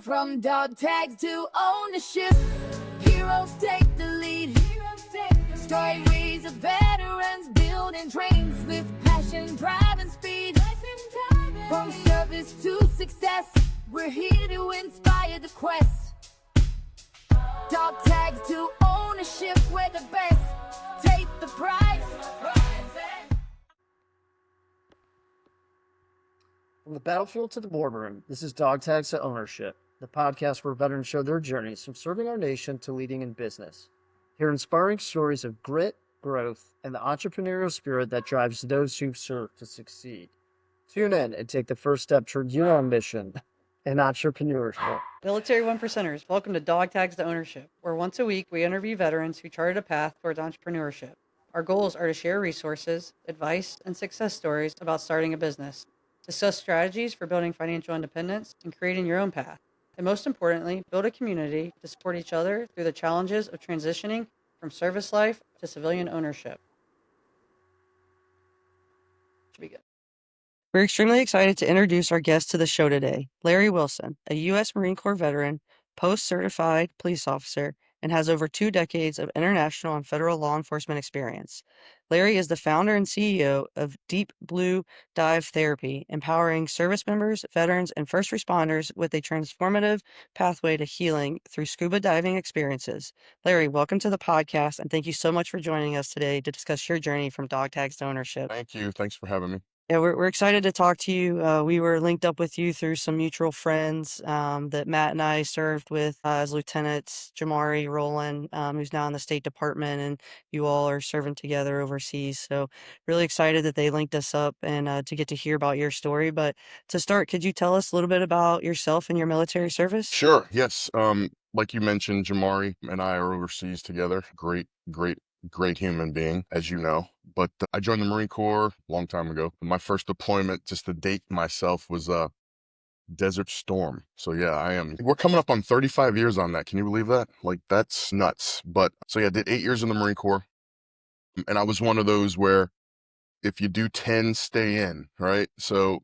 From dog tags to ownership, heroes take the lead. Stories of veterans building trains with passion, drive, and speed. From service to success, we're here to inspire the quest. Dog tags to ownership, we're the best. Take the prize. From the battlefield to the boardroom, this is Dog Tags to Ownership, the podcast where veterans show their journeys from serving our nation to leading in business. Hear inspiring stories of grit, growth, and the entrepreneurial spirit that drives those who serve to succeed. Tune in and take the first step toward your ambition and entrepreneurship. Military One Percenters, welcome to Dog Tags to Ownership, where once a week we interview veterans who charted a path towards entrepreneurship. Our goals are to share resources, advice, and success stories about starting a business, discuss strategies for building financial independence and creating your own path, and most importantly, build a community to support each other through the challenges of transitioning from service life to civilian ownership. Should be good. We're extremely excited to introduce our guest to the show today, Larry Wilson, a U.S. Marine Corps veteran, post-certified police officer, and has over 2 decades of international and federal law enforcement experience. Larry is the founder and CEO of Deep Blue Dive Therapy, empowering service members, veterans, and first responders with a transformative pathway to healing through scuba diving experiences. Larry, welcome to the podcast, and thank you so much for joining us today to discuss your journey from dog tags to ownership. Thank you. Thanks for having me. Yeah, we're excited to talk to you. We were linked up with you through some mutual friends that Matt and I served with as lieutenants, Jamari Rowland, who's now in the State Department, and you all are serving together overseas. So really excited that they linked us up and to get to hear about your story. But to start, could you tell us a little bit about yourself and your military service? Sure. Yes. Like you mentioned, Jamari and I are overseas together. Great human being, as you know. But I joined the Marine Corps a long time ago. My first deployment, just to date myself, was Desert Storm. So yeah, we're coming up on 35 years on that. Can you believe that? Like, that's nuts. But so yeah, I did 8 years in the Marine Corps. And I was one of those where if you do 10, stay in, right? So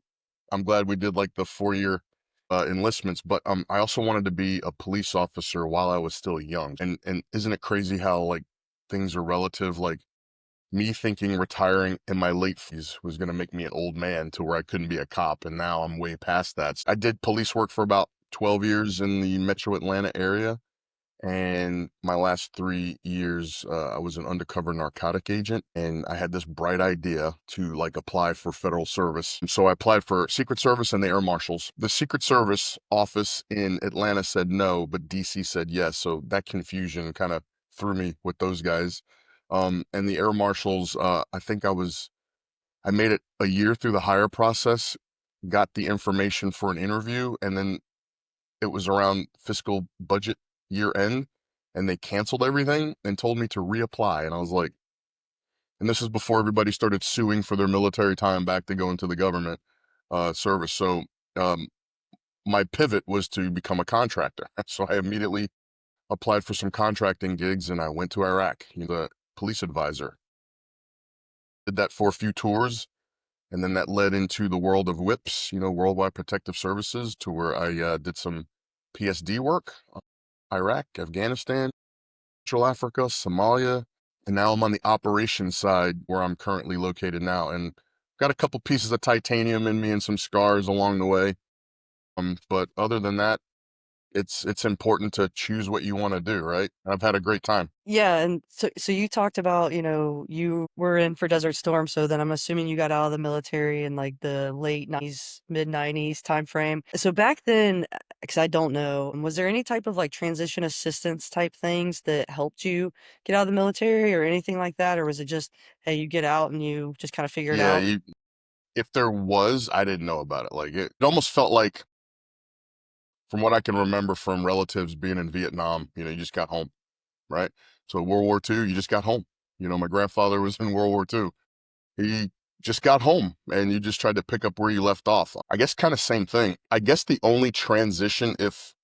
I'm glad we did like the 4-year enlistments, but I also wanted to be a police officer while I was still young. And isn't it crazy how like things are relative? Like, me thinking retiring in my late 40s was going to make me an old man to where I couldn't be a cop, and now I'm way past that. I did police work for about 12 years in the metro Atlanta area, and my last 3 years I was an undercover narcotic agent, and I had this bright idea to like apply for federal service. And so I applied for Secret Service and the Air Marshals. The Secret Service office in Atlanta said no, but DC said yes, so that confusion kind of threw me with those guys. And the Air Marshals, I think I made it a year through the hire process, got the information for an interview, and then it was around fiscal budget year end, and they canceled everything and told me to reapply. And I was like, and this is before everybody started suing for their military time back to go into the government service. So my pivot was to become a contractor. So I immediately applied for some contracting gigs, and I went to Iraq. The police advisor. Did that for a few tours, and then that led into the world of WIPS, Worldwide Protective Services, to where I did some PSD work, Iraq, Afghanistan, Central Africa, Somalia, and now I'm on the operations side where I'm currently located now, and got a couple pieces of titanium in me and some scars along the way. But other than that, it's important to choose what you want to do, right? I've had a great time. Yeah, and so you talked about, you were in for Desert Storm, so then I'm assuming you got out of the military in like the late 90s, mid 90s time frame. So back then, because I don't know, was there any type of like transition assistance type things that helped you get out of the military or anything like that? Or was it just, hey, you get out and you just kind of figure it out? If there was, I didn't know about it. Like it almost felt like, from what I can remember from relatives being in Vietnam, you just got home, right? So World War II, you just got home. My grandfather was in World War II. He just got home, and you just tried to pick up where you left off. I guess kind of same thing. I guess the only transition, if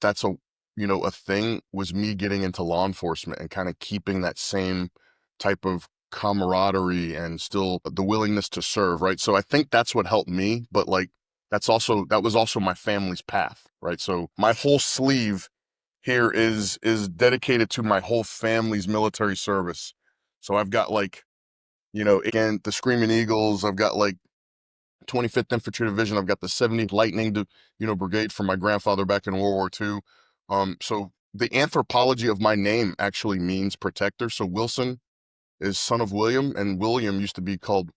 that's a thing, was me getting into law enforcement and kind of keeping that same type of camaraderie and still the willingness to serve, right? So I think that's what helped me. But like, that was also my family's path, right? So my whole sleeve here is dedicated to my whole family's military service. So I've got like, again, the Screaming Eagles. I've got like 25th Infantry Division. I've got the 70th Lightning, Brigade from my grandfather back in World War II. So the anthropology of my name actually means protector. So Wilson is son of William, and William used to be called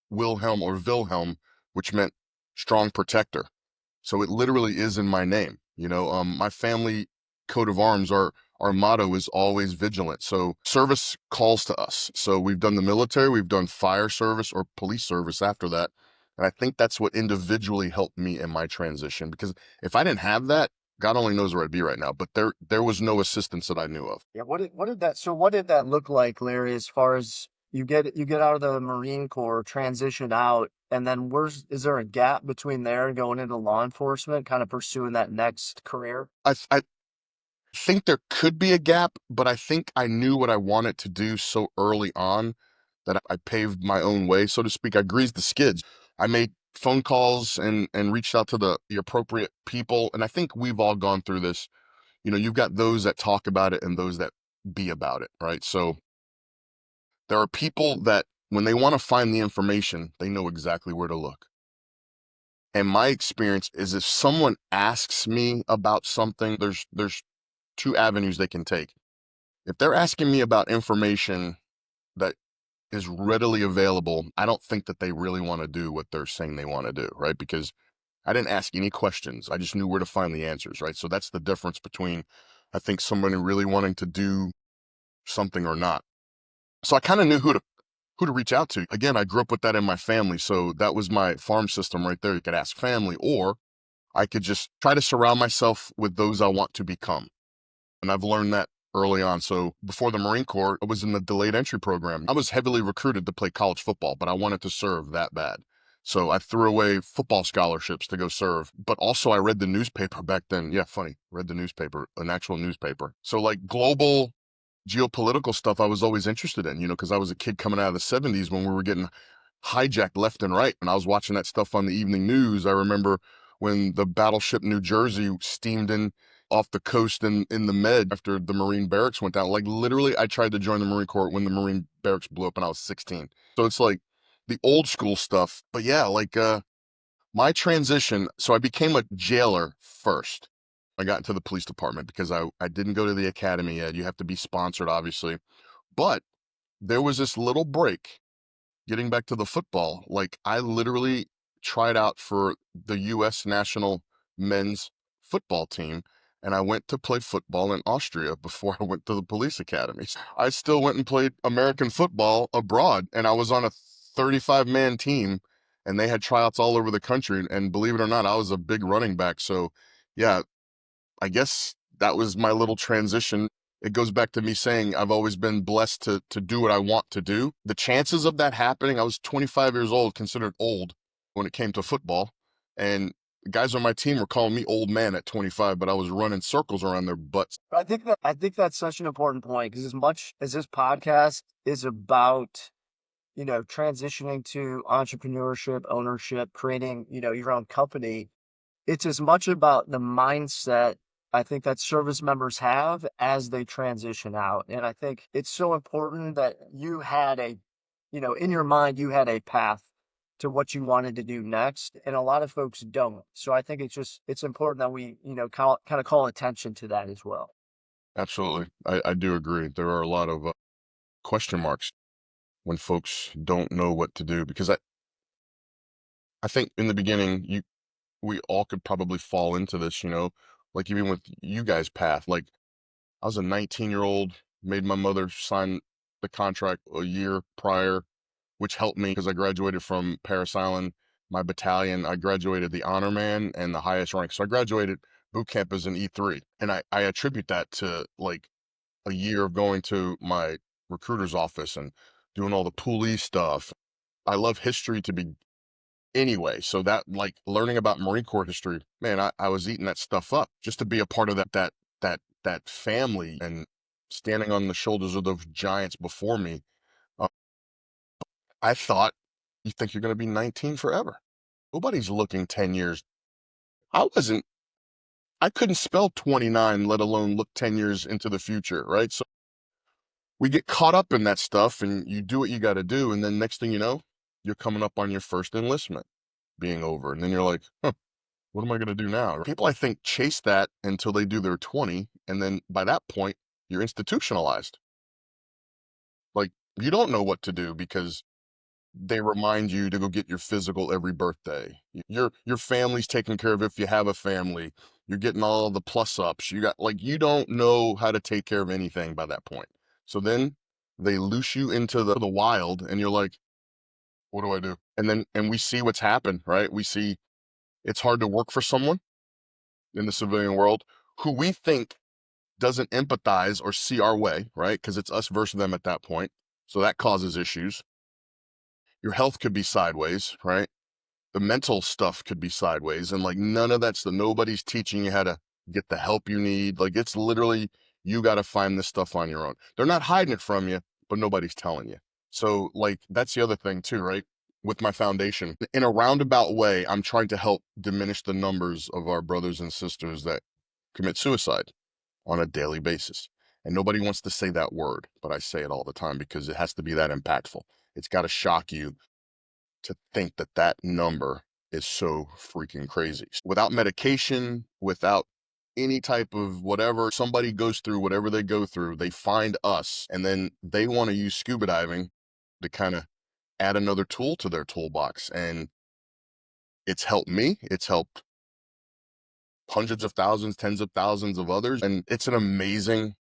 Wilhelm or Wilhelm, which meant strong protector. So it literally is in my name. My family coat of arms, our motto is always vigilant. So service calls to us. So we've done the military, we've done fire service or police service after that. And I think that's what individually helped me in my transition, because if I didn't have that, God only knows where I'd be right now. But there was no assistance that I knew of. Yeah, what did that look like, Larry, as far as you get out of the Marine Corps, transition out, and then is there a gap between there and going into law enforcement, kind of pursuing that next career? I think there could be a gap, but I think I knew what I wanted to do so early on that I paved my own way, so to speak. I greased the skids. I made phone calls and reached out to the appropriate people. And I think we've all gone through this. You've got those that talk about it and those that be about it, right? So there are people that when they want to find the information, they know exactly where to look. And my experience is if someone asks me about something, there's two avenues they can take. If they're asking me about information that is readily available, I don't think that they really want to do what they're saying they want to do, right? Because I didn't ask any questions. I just knew where to find the answers, right? So that's the difference between, I think, somebody really wanting to do something or not. So I kind of knew who to reach out to. Again, I grew up with that in my family. So that was my farm system right there. You could ask family, or I could just try to surround myself with those I want to become. And I've learned that early on. So before the Marine Corps, I was in the delayed entry program. I was heavily recruited to play college football, but I wanted to serve that bad. So I threw away football scholarships to go serve. But also I read the newspaper back then. Yeah, funny. Read the newspaper, an actual newspaper. So like global geopolitical stuff I was always interested in, because I was a kid coming out of the 70s when we were getting hijacked left and right. And I was watching that stuff on the evening news. I remember when the battleship New Jersey steamed in off the coast in the Med after the Marine barracks went down. Like literally, I tried to join the Marine Corps when the Marine barracks blew up and I was 16. So it's like the old school stuff. But yeah, like my transition, so I became a jailer first. I got into the police department because I didn't go to the academy yet. You have to be sponsored, obviously. But there was this little break. Getting back to the football, like I literally tried out for the U.S. national men's football team, and I went to play football in Austria before I went to the police academy. I still went and played American football abroad, and I was on a 35-man team, and they had tryouts all over the country. And believe it or not, I was a big running back. So, yeah, I guess that was my little transition. It goes back to me saying I've always been blessed to do what I want to do. The chances of that happening, I was 25 years old, considered old when it came to football. And the guys on my team were calling me old man at 25, but I was running circles around their butts. I think that's such an important point, because as much as this podcast is about, transitioning to entrepreneurship, ownership, creating, your own company, it's as much about the mindset I think that service members have as they transition out. And I think it's so important that in your mind, you had a path to what you wanted to do next. And a lot of folks don't. So I think it's important that we, kind of call attention to that as well. Absolutely. I do agree. There are a lot of question marks when folks don't know what to do, because I think in the beginning, we all could probably fall into this, like even with you guys' path. Like I was a 19-year-old, made my mother sign the contract a year prior, which helped me because I graduated from Paris Island, my battalion. I graduated the honor man and the highest rank. So I graduated boot camp as an E3. And I attribute that to like a year of going to my recruiter's office and doing all the police stuff. I love history to be anyway. So that, like, learning about Marine Corps history, man, I was eating that stuff up just to be a part of that family and standing on the shoulders of those giants before me. Uh, I thought, you think you're going to be 19 forever. Nobody's looking 10 years. I wasn't, I couldn't spell 29, let alone look 10 years into the future, right? So we get caught up in that stuff and you do what you got to do. And then next thing you know, you're coming up on your first enlistment being over. And then you're like, huh, what am I going to do now? People, I think, chase that until they do their 20. And then by that point, you're institutionalized. Like, you don't know what to do because they remind you to go get your physical every birthday. Your family's taken care of if you have a family. You're getting all the plus ups. You got, like, you don't know how to take care of anything by that point. So then they loose you into the wild and you're like, what do I do? And we see what's happened, right? We see it's hard to work for someone in the civilian world who we think doesn't empathize or see our way, right? Because it's us versus them at that point. So that causes issues. Your health could be sideways, right? The mental stuff could be sideways. And like none of that's nobody's teaching you how to get the help you need. Like it's literally, you got to find this stuff on your own. They're not hiding it from you, but nobody's telling you. So like, that's the other thing too, right? With my foundation, in a roundabout way, I'm trying to help diminish the numbers of our brothers and sisters that commit suicide on a daily basis. And nobody wants to say that word, but I say it all the time because it has to be that impactful. It's got to shock you to think that that number is so freaking crazy. Without medication, without any type of whatever, somebody goes through whatever they go through, they find us and then they want to use scuba diving to kind of add another tool to their toolbox. And it's helped me. It's helped hundreds of thousands, tens of thousands of others. And it's an amazing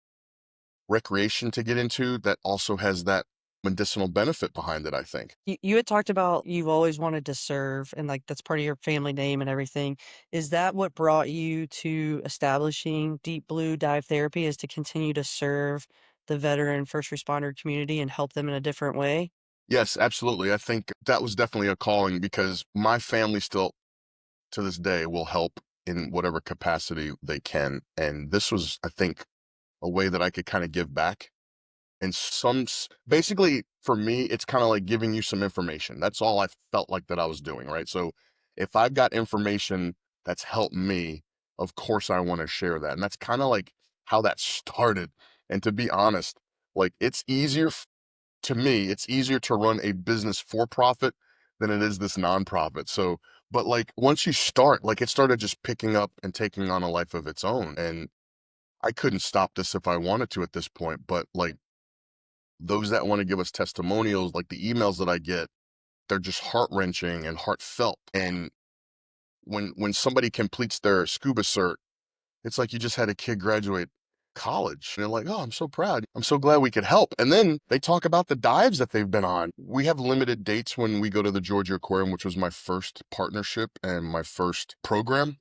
recreation to get into that also has that medicinal benefit behind it, I think. You had talked about you've always wanted to serve and like that's part of your family name and everything. Is that what brought you to establishing Deep Blue Dive Therapy, is to continue to serve the veteran first responder community and help them in a different way? Yes, absolutely. I think that was definitely a calling because my family still to this day will help in whatever capacity they can. And this was, I think, a way that I could kind of give back. And basically for me, it's kind of like giving you some information. That's all I felt like that I was doing, right? So if I've got information that's helped me, of course I want to share that. And that's kind of like how that started. And to be honest, like it's easier to me, it's easier to run a business for profit than it is this nonprofit. So, but like once you start, like it started just picking up and taking on a life of its own. And I couldn't stop this if I wanted to at this point. But like those that want to give us testimonials, like the emails that I get, they're just heart-wrenching and heartfelt. And when somebody completes their scuba cert, it's like you just had a kid graduate college. And they're like, oh, I'm so proud. I'm so glad we could help. And then they talk about the dives that they've been on. We have limited dates when we go to the Georgia Aquarium, which was my first partnership and my first program.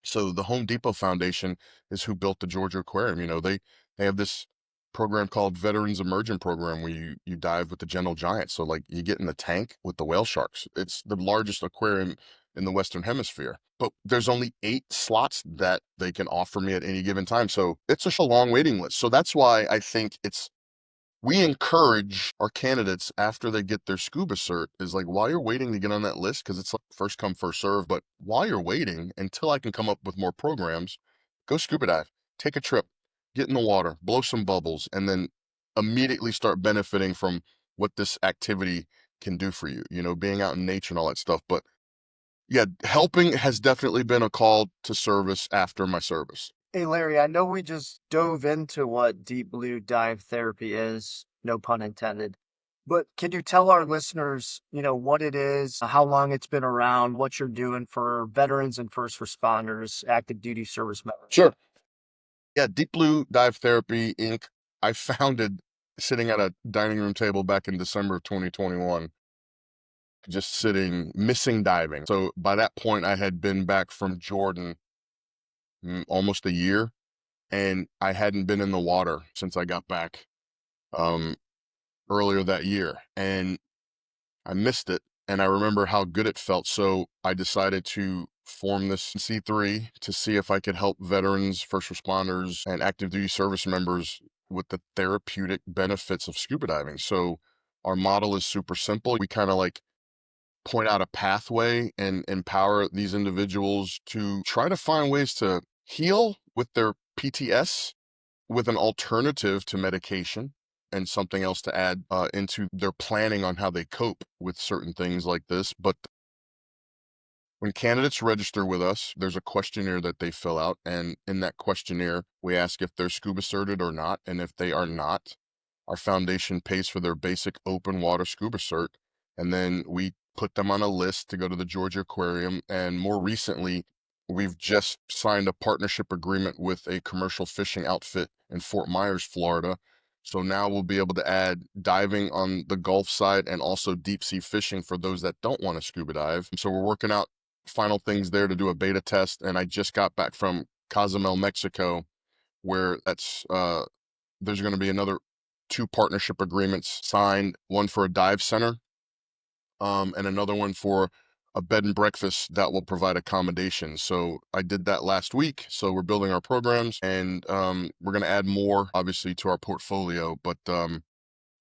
So the Home Depot Foundation is who built the Georgia Aquarium. You know, they have this program called Veterans Immersion Program where you dive with the gentle giant. So like you get in the tank with the whale sharks. It's the largest aquarium in the Western Hemisphere. But there's only 8 slots that they can offer me at any given time. So it's a long waiting list. So that's why I think we encourage our candidates after they get their scuba cert is like, while you're waiting to get on that list, because it's like first come, first serve, but while you're waiting until I can come up with more programs, go scuba dive, take a trip, get in the water, blow some bubbles, and then immediately start benefiting from what this activity can do for you, you know, being out in nature and all that stuff. But yeah, helping has definitely been a call to service after my service. Hey, Larry, I know we just dove into what Deep Blue Dive Therapy is, no pun intended. But can you tell our listeners, what it is, how long it's been around, what you're doing for veterans and first responders, active duty service members? Sure. Yeah, Deep Blue Dive Therapy Inc. I founded sitting at a dining room table back in December of 2021, just sitting, missing diving. So by that point, I had been back from Jordan almost a year, and I hadn't been in the water since I got back um, earlier that year. And I missed it, and I remember how good it felt. So I decided to form this C3 to see if I could help veterans, first responders, and active duty service members with the therapeutic benefits of scuba diving. So our model is super simple. We kind of like point out a pathway and empower these individuals to try to find ways to heal with their PTS with an alternative to medication and something else to add into their planning on how they cope with certain things like this. But when candidates register with us, there's a questionnaire that they fill out. And in that questionnaire, we ask if they're scuba certed or not. And if they are not, our foundation pays for their basic open water scuba cert. And then we put them on a list to go to the Georgia Aquarium. And more recently, we've just signed a partnership agreement with a commercial fishing outfit in Fort Myers, Florida. So now we'll be able to add diving on the Gulf side and also deep sea fishing for those that don't want to scuba dive. So we're working out final things there to do a beta test. And I just got back from Cozumel, Mexico, where there's going to be another 2 partnership agreements signed, one for a dive center, and another one for a bed and breakfast that will provide accommodations. So I did that last week. So we're building our programs, and we're going to add more, obviously, to our portfolio. But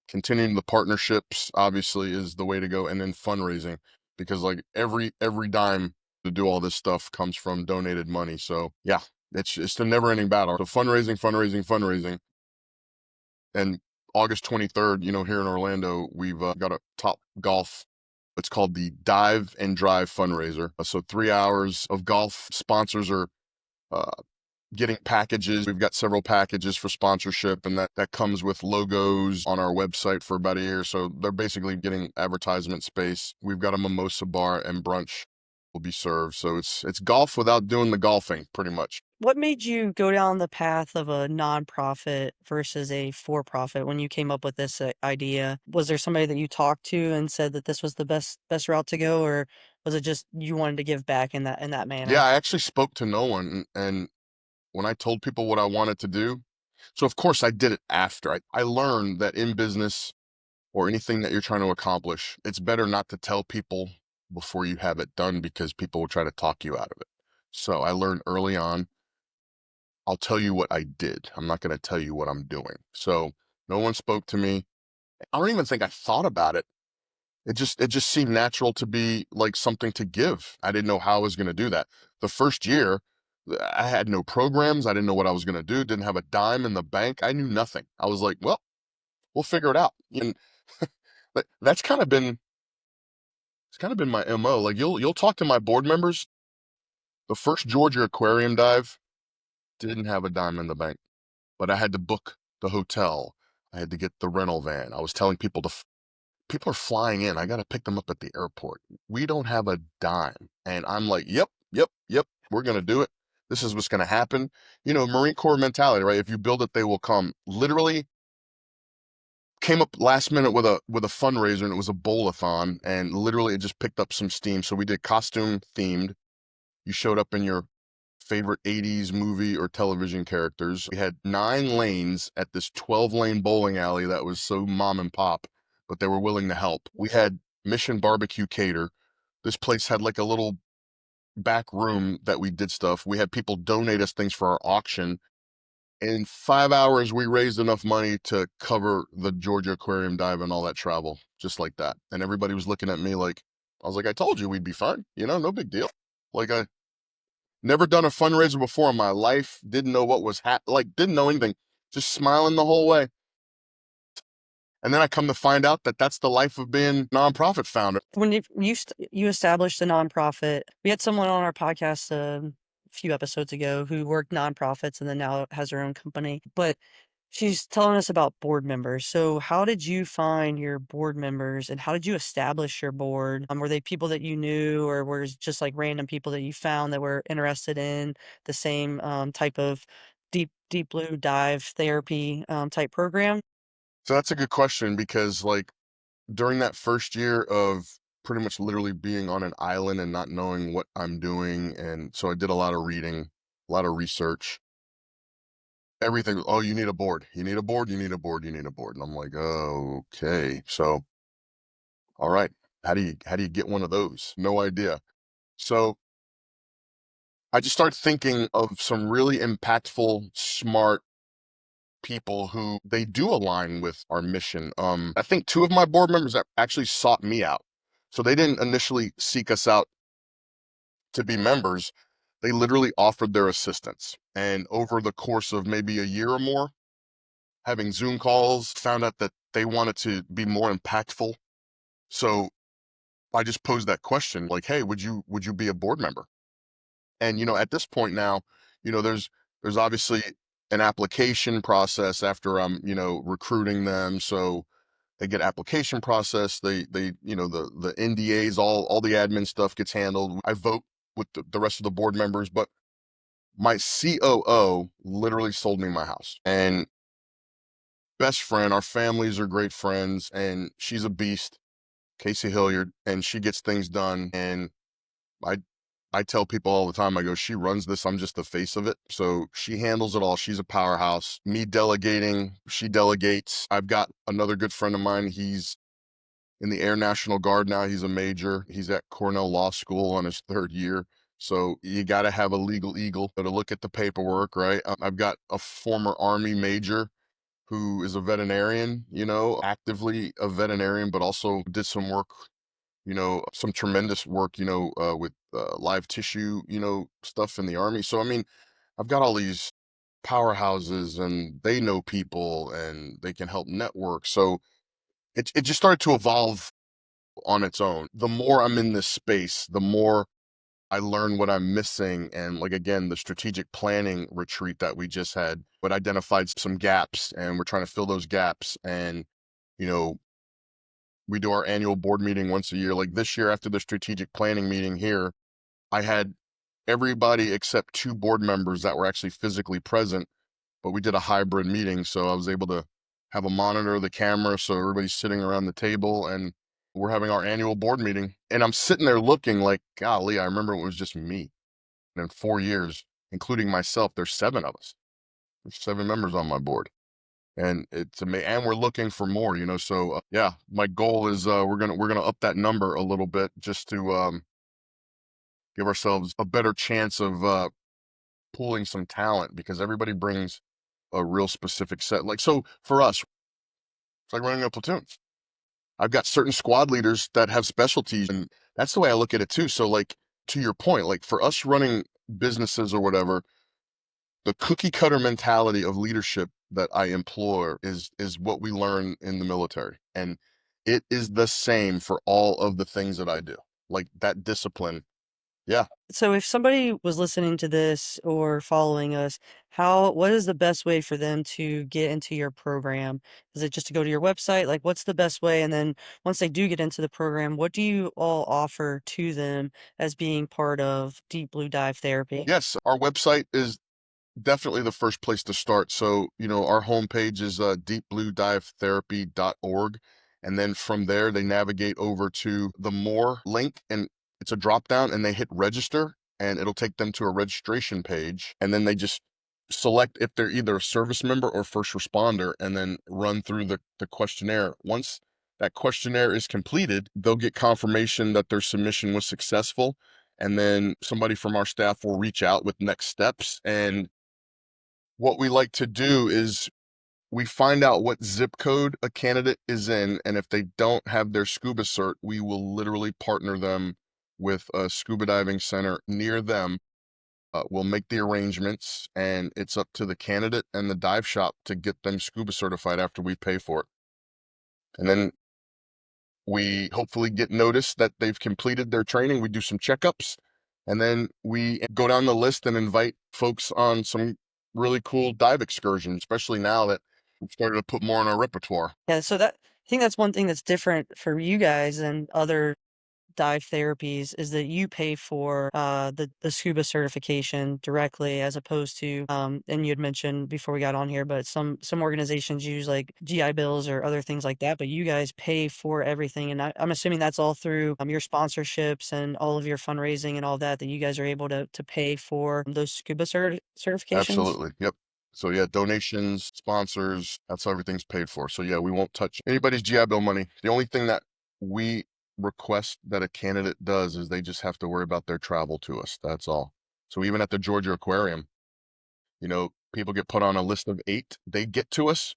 continuing the partnerships, obviously, is the way to go, and then fundraising, because like every dime to do all this stuff comes from donated money. So yeah, it's a never-ending battle. So fundraising. And August 23rd, here in Orlando, we've got a Top Golf. It's called the Dive and Drive fundraiser. So 3 hours of golf. Sponsors are uh, getting packages. We've got several packages for sponsorship, and that comes with logos on our website for about a year. So they're basically getting advertisement space. We've got a mimosa bar and brunch will be served. So it's golf without doing the golfing, pretty much. What made you go down the path of a nonprofit versus a for-profit when you came up with this idea? Was there somebody that you talked to and said that this was the best route to go, or was it just you wanted to give back in that manner? Yeah, I actually spoke to no one, and when I told people what I wanted to do, so of course I did it after. I learned that in business or anything that you're trying to accomplish, it's better not to tell people before you have it done, because people will try to talk you out of it. So I learned early on, I'll tell you what I did. I'm not going to tell you what I'm doing. So no one spoke to me. I don't even think I thought about it. It just seemed natural to be like something to give. I didn't know how I was going to do that. The first year, I had no programs. I didn't know what I was going to do. Didn't have a dime in the bank. I knew nothing. I was like, well, we'll figure it out. And that's kind of been my MO. Like you'll talk to my board members. The first Georgia Aquarium dive didn't have a dime in the bank, but I had to book the hotel. I had to get the rental van. I was telling people people are flying in. I got to pick them up at the airport. We don't have a dime. And I'm like, yep. We're going to do it. This is what's going to happen. Marine Corps mentality, right? If you build it, they will come. Literally came up last minute with a fundraiser, and it was a bowl-a-thon, and literally it just picked up some steam. So we did costume themed. You showed up in your favorite 80s movie or television characters. We had 9 lanes at this 12-lane bowling alley that was so mom and pop, but they were willing to help. We had Mission Barbecue Cater. This place had like a little back room that we did stuff. We had people donate us things for our auction. In 5 hours, we raised enough money to cover the Georgia Aquarium dive and all that travel, just like that. And everybody was looking at me like, I was like, I told you we'd be fine. No big deal. Like, I never done a fundraiser before in my life. Didn't know what was didn't know anything. Just smiling the whole way. And then I come to find out that that's the life of being a nonprofit founder. When you established a nonprofit, we had someone on our podcast a few episodes ago who worked nonprofits and then now has her own company. But she's telling us about board members. So how did you find your board members, and how did you establish your board? Were they people that you knew, or were it just like random people that you found that were interested in the same type of deep blue dive therapy type program? So that's a good question, because like during that first year of pretty much literally being on an island and not knowing what I'm doing, and so I did a lot of reading, a lot of research. Everything, oh, you need a board. You need a board, you need a board, you need a board. And I'm like, oh, okay. So, all right. How do you get one of those? No idea. So I just started thinking of some really impactful, smart people who they do align with our mission. I think 2 of my board members actually sought me out. So they didn't initially seek us out to be members. They literally offered their assistance. And over the course of maybe a year or more, having Zoom calls, found out that they wanted to be more impactful. So I just posed that question, like, hey, would you be a board member? And at this point now, there's obviously an application process after I'm, recruiting them. So they get application process, they the NDAs, all the admin stuff gets handled. I vote with the rest of the board members, but my COO literally sold me my house. And best friend, our families are great friends, and she's a beast, Casey Hilliard, and she gets things done. And I I tell people all the time, I go, she runs this, I'm just the face of it. So she handles it all. She's a powerhouse. Me delegating, she delegates. I've got another good friend of mine. He's in the Air National Guard now. He's a major. He's at Cornell Law School on his 3rd year. So you got to have a legal eagle to look at the paperwork, right? I've got a former Army major who is a veterinarian, actively a veterinarian, but also did some work, some tremendous work, with live tissue, stuff in the Army. So, I mean, I've got all these powerhouses and they know people and they can help network. So it just started to evolve on its own. The more I'm in this space, the more I learn what I'm missing. And like, again, the strategic planning retreat that we just had, but identified some gaps and we're trying to fill those gaps. And, you know, we do our annual board meeting once a year. Like this year after the strategic planning meeting here, I had everybody except 2 board members that were actually physically present, but we did a hybrid meeting. So I was able to have a monitor, the camera. So everybody's sitting around the table and we're having our annual board meeting. And I'm sitting there looking like, golly, I remember it was just me. And in 4 years, including myself, there's 7 of us. There's 7 members on my board. And it's amazing. And we're looking for more, So yeah, my goal is we're gonna up that number a little bit just to give ourselves a better chance of pooling some talent because everybody brings a real specific set. Like, so for us, it's like running a platoon. I've got certain squad leaders that have specialties, and that's the way I look at it too. So, like, to your point, like for us running businesses or whatever, the cookie cutter mentality of leadership that I implore is what we learn in the military. And it is the same for all of the things that I do. Like that discipline. Yeah. So if somebody was listening to this or following us, what is the best way for them to get into your program? Is it just to go to your website? Like, what's the best way? And then once they do get into the program, what do you all offer to them as being part of Deep Blue Dive Therapy? Yes, our website is definitely the first place to start. So, our homepage is deepbluedivetherapy.org. And then from there, they navigate over to the more link and it's a drop down and they hit register and it'll take them to a registration page. And then they just select if they're either a service member or first responder and then run through the questionnaire. Once that questionnaire is completed, they'll get confirmation that their submission was successful. And then somebody from our staff will reach out with next steps. And what we like to do is we find out what zip code a candidate is in, and if they don't have their scuba cert, we will literally partner them with a scuba diving center near them. We'll make the arrangements, and it's up to the candidate and the dive shop to get them scuba certified after we pay for it. And then we hopefully get notice that they've completed their training. We do some checkups, and then we go down the list and invite folks on some really cool dive excursions, especially now that we've started to put more on our repertoire. Yeah, so I think that's one thing that's different for you guys and other dive therapies is that you pay for the scuba certification directly as opposed to and you had mentioned before we got on here, but some organizations use like GI Bills or other things like that, but you guys pay for everything. And I'm assuming that's all through your sponsorships and all of your fundraising and all that you guys are able to pay for those scuba certifications. Absolutely. Yep. So yeah, donations, sponsors, that's how everything's paid for. So yeah, we won't touch anybody's GI Bill money. The only thing that we request that a candidate does is they just have to worry about their travel to us. That's all. So even at the Georgia Aquarium, people get put on a list of 8. They get to us,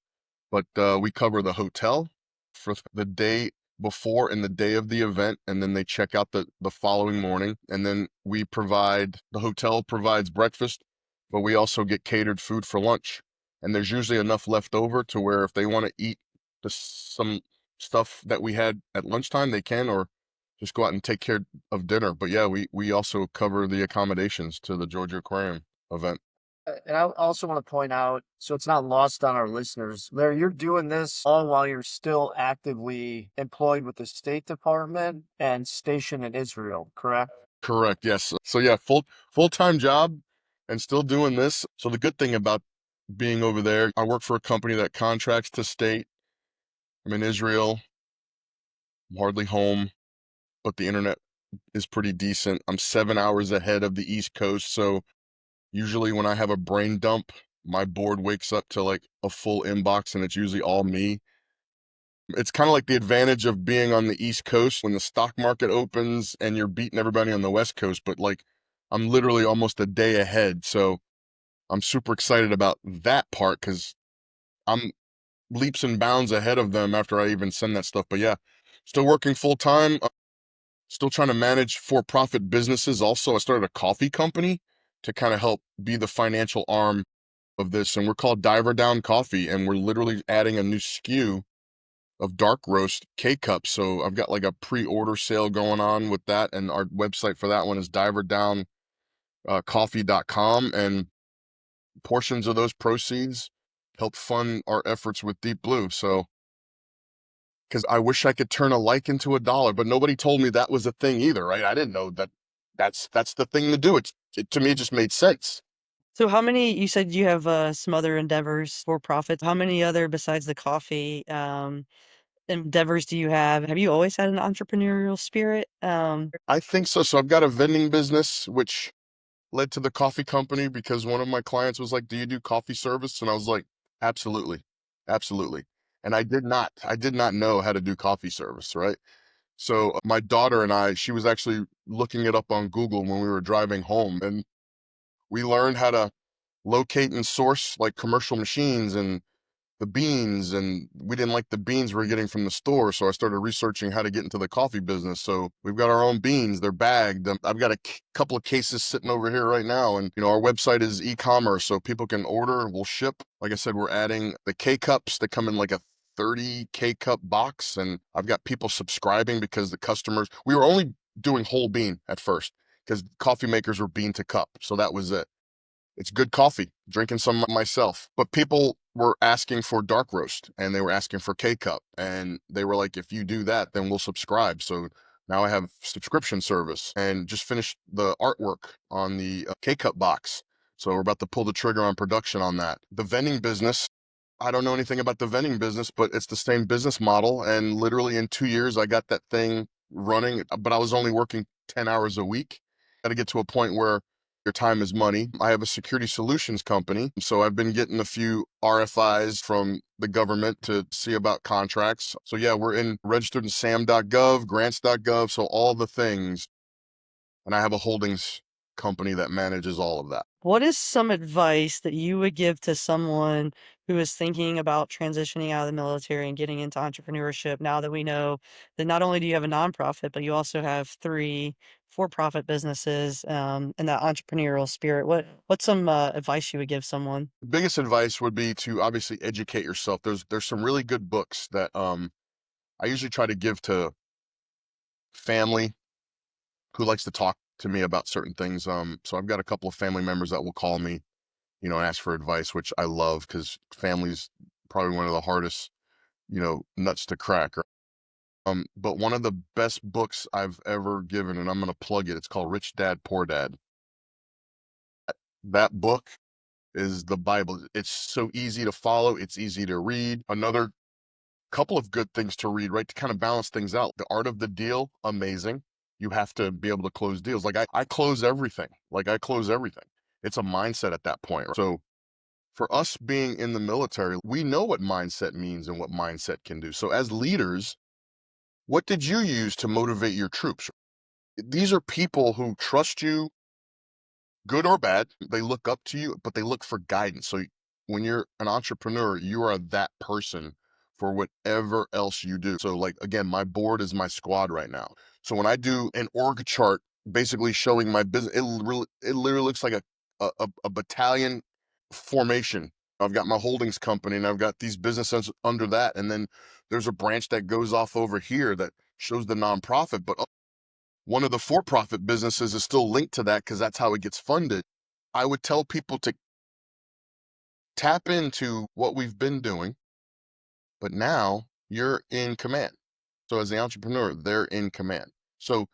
but we cover the hotel for the day before and the day of the event, and then they check out the following morning. And then the hotel provides breakfast, but we also get catered food for lunch. And there's usually enough left over to where if they want to eat some stuff that we had at lunchtime, they can, or just go out and take care of dinner. But yeah, we also cover the accommodations to the Georgia Aquarium event. And I also want to point out, so it's not lost on our listeners, Larry, you're doing this all while you're still actively employed with the State Department and stationed in Israel, correct? Correct. Yes. So yeah, full-time job and still doing this. So the good thing about being over there, I work for a company that contracts to state. I'm in Israel. I'm hardly home, but the internet is pretty decent. I'm 7 hours ahead of the East Coast, so usually when I have a brain dump, my board wakes up to like a full inbox and it's usually all me. It's kind of like the advantage of being on the East Coast when the stock market opens and you're beating everybody on the West Coast, but like I'm literally almost a day ahead. So I'm super excited about that part because I'm leaps and bounds ahead of them after I even send that stuff. But yeah, still working full time, still trying to manage for-profit businesses. Also, I started a coffee company to kind of help be the financial arm of this. And we're called Diver Down Coffee. And we're literally adding a new SKU of dark roast K-cups. So I've got like a pre-order sale going on with that. And our website for that one is diverdowncoffee.com. And portions of those proceeds help fund our efforts with Deep Blue. So, because I wish I could turn a like into a dollar, but nobody told me that was a thing either, right? I didn't know that that's the thing to do. To me, it just made sense. So how many, you said you have some other endeavors for profit. How many other besides the coffee endeavors do you have? Have you always had an entrepreneurial spirit? I think so. So I've got a vending business, which led to the coffee company because one of my clients was like, "Do you do coffee service?" And I was like, "Absolutely. Absolutely." And I did not know how to do coffee service, right? So my daughter and she was actually looking it up on Google when we were driving home, and we learned how to locate and source like commercial machines and the beans, and we didn't like the beans we were getting from the store, so I started researching how to get into the coffee business. So we've got our own beans, they're bagged. I've got a couple of cases sitting over here right now, and our website is e-commerce, so people can order, we'll ship. Like I said, we're adding the K-cups that come in like a 30 K-cup box, and I've got people subscribing because the customers, we were only doing whole bean at first because coffee makers were bean to cup, so that was it. It's good coffee, drinking some myself. But people were asking for dark roast and they were asking for K-cup. And they were like, if you do that, then we'll subscribe. So now I have subscription service and just finished the artwork on the K-cup box. So we're about to pull the trigger on production on that. The vending business, I don't know anything about the vending business, but it's the same business model. And literally in 2 years, I got that thing running, but I was only working 10 hours a week. Got to get to a point where your time is money. I have a security solutions company, so I've been getting a few RFIs from the government to see about contracts. So yeah, we're registered in sam.gov, grants.gov, so all the things. And I have a holdings company that manages all of that. What is some advice that you would give to someone who is thinking about transitioning out of the military and getting into entrepreneurship now that we know that not only do you have a nonprofit, but you also have three for-profit businesses and that entrepreneurial spirit? What's some advice you would give someone? The biggest advice would be to obviously educate yourself. There's some really good books that I usually try to give to family who likes to talk to me about certain things. So I've got a couple of family members that will call me, and ask for advice, which I love because family's probably one of the hardest, nuts to crack. But one of the best books I've ever given, and I'm going to plug it, it's called Rich Dad, Poor Dad. That book is the Bible. It's so easy to follow. It's easy to read. Another couple of good things to read, right? To kind of balance things out. The Art of the Deal, amazing. You have to be able to close deals. Like I close everything. Like I close everything. It's a mindset at that point. So for us being in the military, we know what mindset means and what mindset can do. So as leaders, what did you use to motivate your troops? These are people who trust you, good or bad. They look up to you, but they look for guidance. So when you're an entrepreneur, you are that person for whatever else you do. So like, again, my board is my squad right now. So when I do an org chart, basically showing my business, it literally looks like a battalion formation. I've got my holdings company and I've got these businesses under that. And then there's a branch that goes off over here that shows the nonprofit, but one of the for-profit businesses is still linked to that because that's how it gets funded. I would tell people to tap into what we've been doing, but now you're in command. So as the entrepreneur, they're in command. So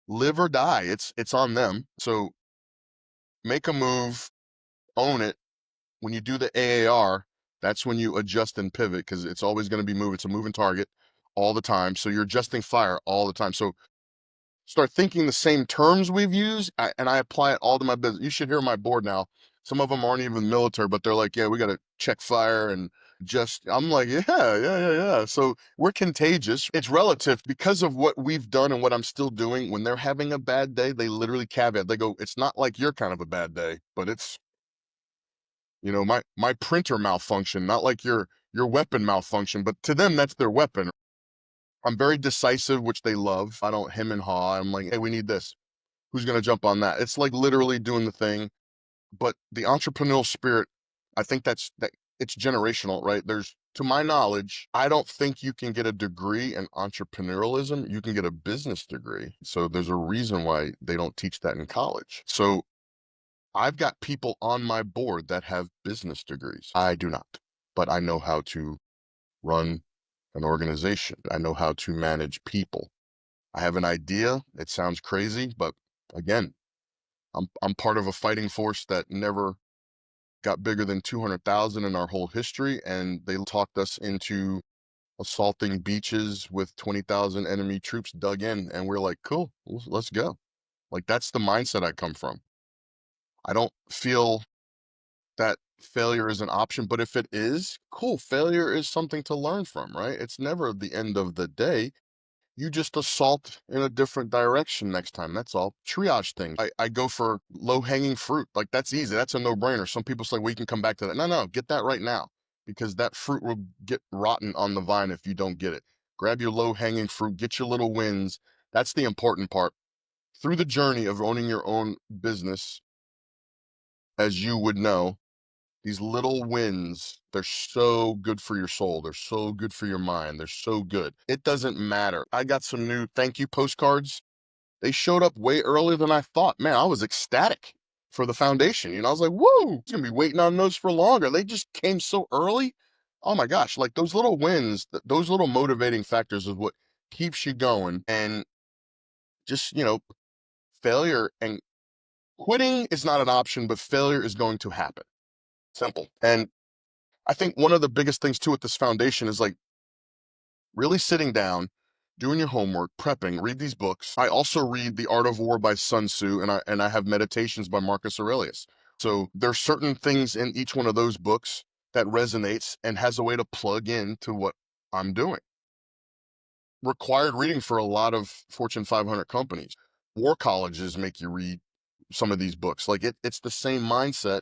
live or die, it's on them. So make a move, own it. When you do the AAR, that's when you adjust and pivot because it's always going to be moving. It's a moving target all the time. So you're adjusting fire all the time. So start thinking the same terms we've used, and I apply it all to my business. You should hear my board now. Some of them aren't even military, but they're like, yeah, we got to check fire and I'm like, yeah. So we're contagious. It's relative because of what we've done and what I'm still doing. When they're having a bad day, they literally caveat. They go, it's not like your kind of a bad day, but it's, my printer malfunction, not like your weapon malfunction, but to them, that's their weapon. I'm very decisive, which they love. I don't hem and haw. I'm like, hey, we need this. Who's going to jump on that? It's like literally doing the thing. But the entrepreneurial spirit, I think that it's generational, right? To my knowledge, I don't think you can get a degree in entrepreneurialism. You can get a business degree. So there's a reason why they don't teach that in college. So I've got people on my board that have business degrees. I do not, but I know how to run an organization. I know how to manage people. I have an idea. It sounds crazy, but again, I'm part of a fighting force that never got bigger than 200,000 in our whole history, and they talked us into assaulting beaches with 20,000 enemy troops dug in, and we're like, cool, let's go. Like that's the mindset I come from. I don't feel that failure is an option, but if it is, cool. Failure is something to learn from, right? It's never the end of the day. You just assault in a different direction next time. That's all. Triage things. I go for low hanging fruit. Like that's easy. That's a no brainer. Some people say, we can come back to that. No, get that right now because that fruit will get rotten on the vine if you don't get it. Grab your low hanging fruit, get your little wins. That's the important part. Through the journey of owning your own business, as you would know, these little wins, they're so good for your soul. They're so good for your mind. They're so good. It doesn't matter. I got some new thank you postcards. They showed up way earlier than I thought. Man, I was ecstatic for the foundation. I was like, whoa, I'm gonna be waiting on those for longer. They just came so early. Oh my gosh, like those little wins, those little motivating factors is what keeps you going. And just, failure and quitting is not an option, but failure is going to happen. Simple. And I think one of the biggest things too with this foundation is like really sitting down, doing your homework, prepping, read these books. I also read The Art of War by Sun Tzu, and I have Meditations by Marcus Aurelius. So there's certain things in each one of those books that resonates and has a way to plug into what I'm doing. Required reading for a lot of Fortune 500 companies. War colleges make you read some of these books. Like it's the same mindset.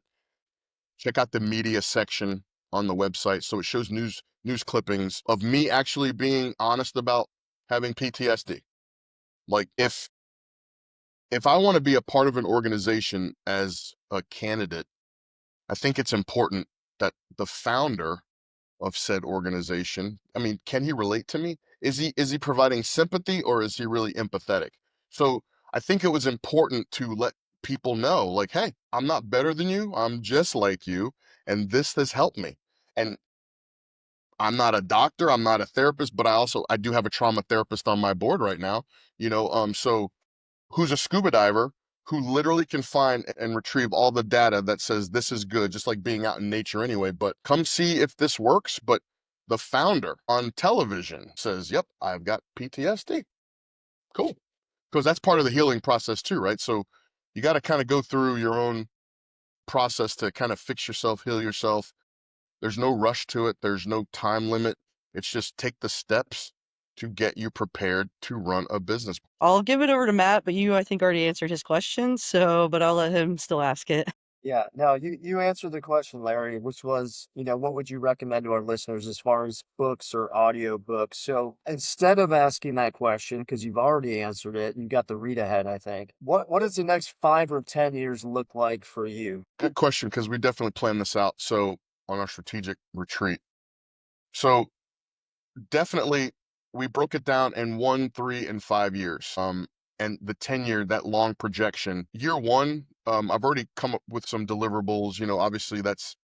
Check out the media section on the website. So it shows news clippings of me actually being honest about having PTSD. Like if I want to be a part of an organization as a candidate, I think it's important that the founder of said organization, I mean, can he relate to me? Is he providing sympathy or is he really empathetic? So I think it was important to let people know, like, hey, I'm not better than you. I'm just like you. And this has helped me. And I'm not a doctor, I'm not a therapist, but I do have a trauma therapist on my board right now, so who's a scuba diver who literally can find and retrieve all the data that says this is good, just like being out in nature anyway, but come see if this works. But the founder on television says, yep, I've got PTSD. Cool. Because that's part of the healing process too, right? So you got to kind of go through your own process to kind of fix yourself, heal yourself. There's no rush to it. There's no time limit. It's just take the steps to get you prepared to run a business. I'll give it over to Matt, but you, I think, already answered his question, but I'll let him still ask it. Yeah, no, you answered the question, Larry, which was, what would you recommend to our listeners as far as books or audio books? So instead of asking that question, because you've already answered it, you got the read ahead, I think. What does the next 5 or 10 years look like for you? Good question, because we definitely planned this out. So on our strategic retreat. So definitely we broke it down in 1, 3, and 5 years. And the 10-year, that long projection. Year one, I've already come up with some deliverables. Obviously that's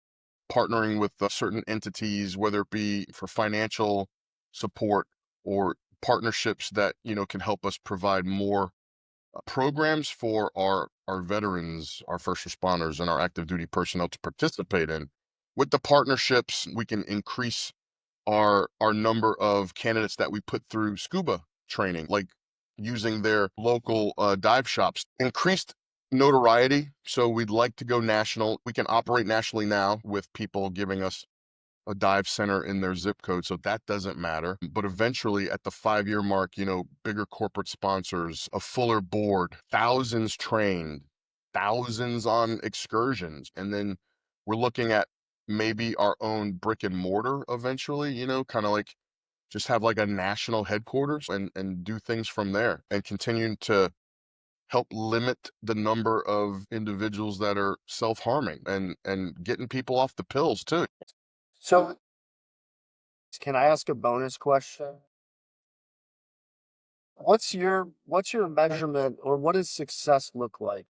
partnering with certain entities, whether it be for financial support or partnerships that can help us provide more programs for our veterans, our first responders, and our active duty personnel to participate in. With the partnerships, we can increase our number of candidates that we put through scuba training, like using their local dive shops. Increased notoriety. So we'd like to go national. We can operate nationally now with people giving us a dive center in their zip code. So that doesn't matter. But eventually at the 5-year mark, bigger corporate sponsors, a fuller board, thousands trained, thousands on excursions. And then we're looking at maybe our own brick and mortar eventually, kind of like just have like a national headquarters and do things from there and continuing to help limit the number of individuals that are self-harming and getting people off the pills too. So can I ask a bonus question? What's your measurement or what does success look like?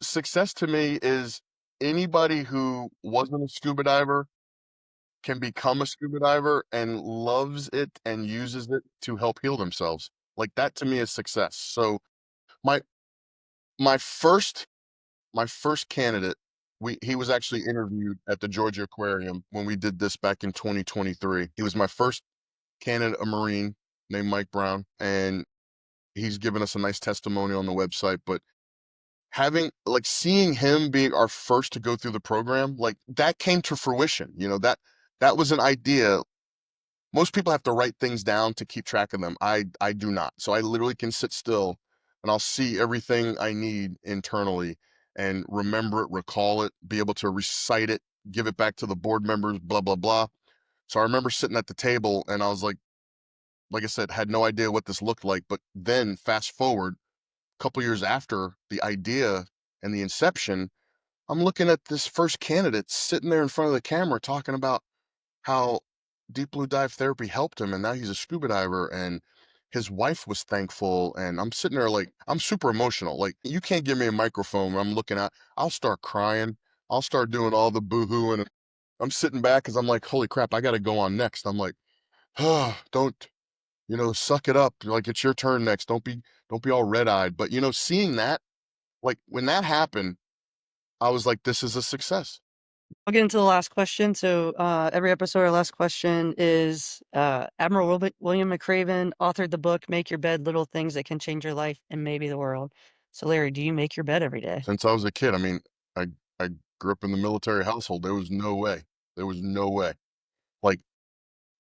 Success to me is anybody who wasn't a scuba diver can become a scuba diver and loves it and uses it to help heal themselves. Like that to me is success. So my my first my first candidate, he was actually interviewed at the Georgia Aquarium when we did this back in 2023. He was my first candidate, a Marine named Mike Brown, and he's given us a nice testimony on the website. But seeing him being our first to go through the program, like that came to fruition. That was an idea. Most people have to write things down to keep track of them. I do not. So I literally can sit still and I'll see everything I need internally and remember it, recall it, be able to recite it, give it back to the board members, blah, blah, blah. So I remember sitting at the table and I was like I said, had no idea what this looked like. But then fast forward a couple years after the idea and the inception, I'm looking at this first candidate sitting there in front of the camera talking about how deep blue dive therapy helped him, and now he's a scuba diver, and his wife was thankful. And I'm sitting there like, I'm super emotional. Like, you can't give me a microphone when I'm looking at, I'll start crying. I'll start doing all the boohoo, and I'm sitting back because I'm like, holy crap, I got to go on next. I'm like, oh, don't, suck it up. Like, it's your turn next. Don't be all red eyed. But, seeing that, like when that happened, I was like, this is a success. I'll get into the last question. So every episode, our last question is Admiral William McCraven authored the book, Make Your Bed, Little Things That Can Change Your Life and Maybe the World. So Larry, do you make your bed every day? Since I was a kid, I mean, I, I grew up in the military household. There was no way. There was no way. Like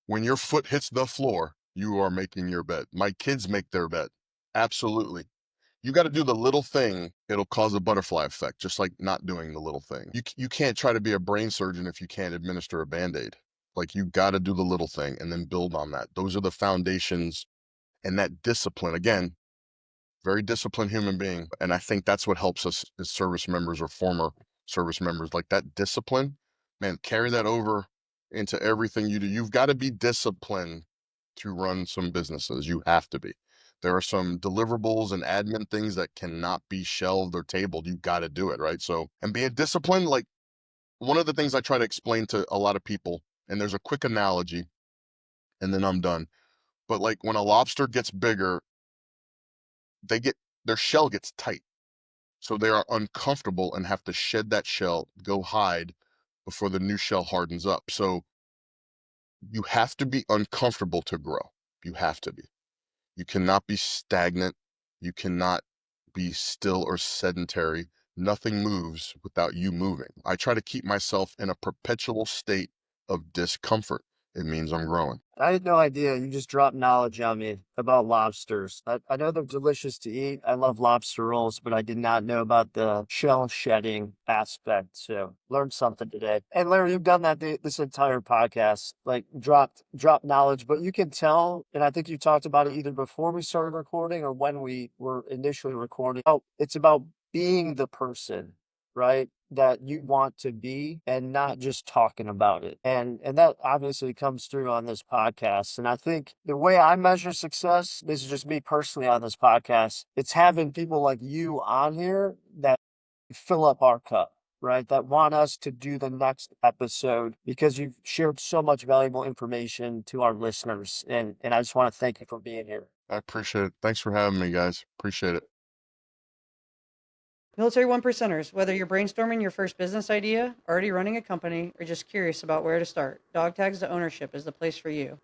when your foot hits the floor, you are making your bed. My kids make their bed. Absolutely. You got to do the little thing. It'll cause a butterfly effect, just like not doing the little thing. You can't try to be a brain surgeon if you can't administer a Band-Aid. Like you got to do the little thing and then build on that. Those are the foundations and that discipline. Again, very disciplined human being. And I think that's what helps us as service members or former service members, like that discipline, man, carry that over into everything you do. You've got to be disciplined to run some businesses. You have to be. There are some deliverables and admin things that cannot be shelved or tabled. You've got to do it, right? So, and being disciplined, like one of the things I try to explain to a lot of people, and there's a quick analogy, and then I'm done. But like when a lobster gets bigger, their shell gets tight. So they are uncomfortable and have to shed that shell, go hide before the new shell hardens up. So you have to be uncomfortable to grow. You have to be. You cannot be stagnant. You cannot be still or sedentary. Nothing moves without you moving. I try to keep myself in a perpetual state of discomfort it means I'm growing. I had no idea. You just dropped knowledge on me about lobsters. I know they're delicious to eat. I love lobster rolls, but I did not know about the shell shedding aspect. So learned something today. And Larry, you've done that this entire podcast, like dropped knowledge, but you can tell, and I think you talked about it either before we started recording or when we were initially recording. Oh, it's about being the person, right, that you want to be and not just talking about it. And that obviously comes through on this podcast. And I think the way I measure success, this is just me personally on this podcast, it's having people like you on here that fill up our cup, right? That want us to do the next episode because you've shared so much valuable information to our listeners. And I just want to thank you for being here. I appreciate it. Thanks for having me, guys. Appreciate it. Military One Percenters, whether you're brainstorming your first business idea, already running a company, or just curious about where to start, Dog Tags to Ownership is the place for you.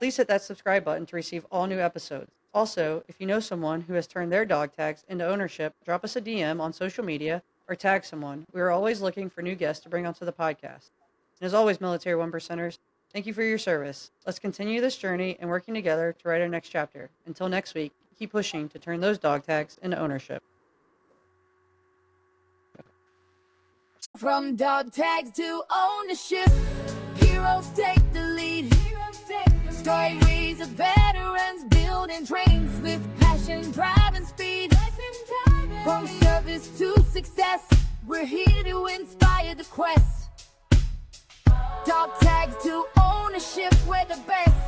Please hit that subscribe button to receive all new episodes. Also, if you know someone who has turned their dog tags into ownership, drop us a DM on social media or tag someone. We are always looking for new guests to bring onto the podcast. And as always, Military One Percenters, thank you for your service. Let's continue this journey and working together to write our next chapter. Until next week, keep pushing to turn those dog tags into ownership. From dog tags to ownership, heroes take the lead. Stories of veterans building trains with passion, drive, and speed. From service to success, we're here to inspire the quest. Dog tags to ownership, we're the best.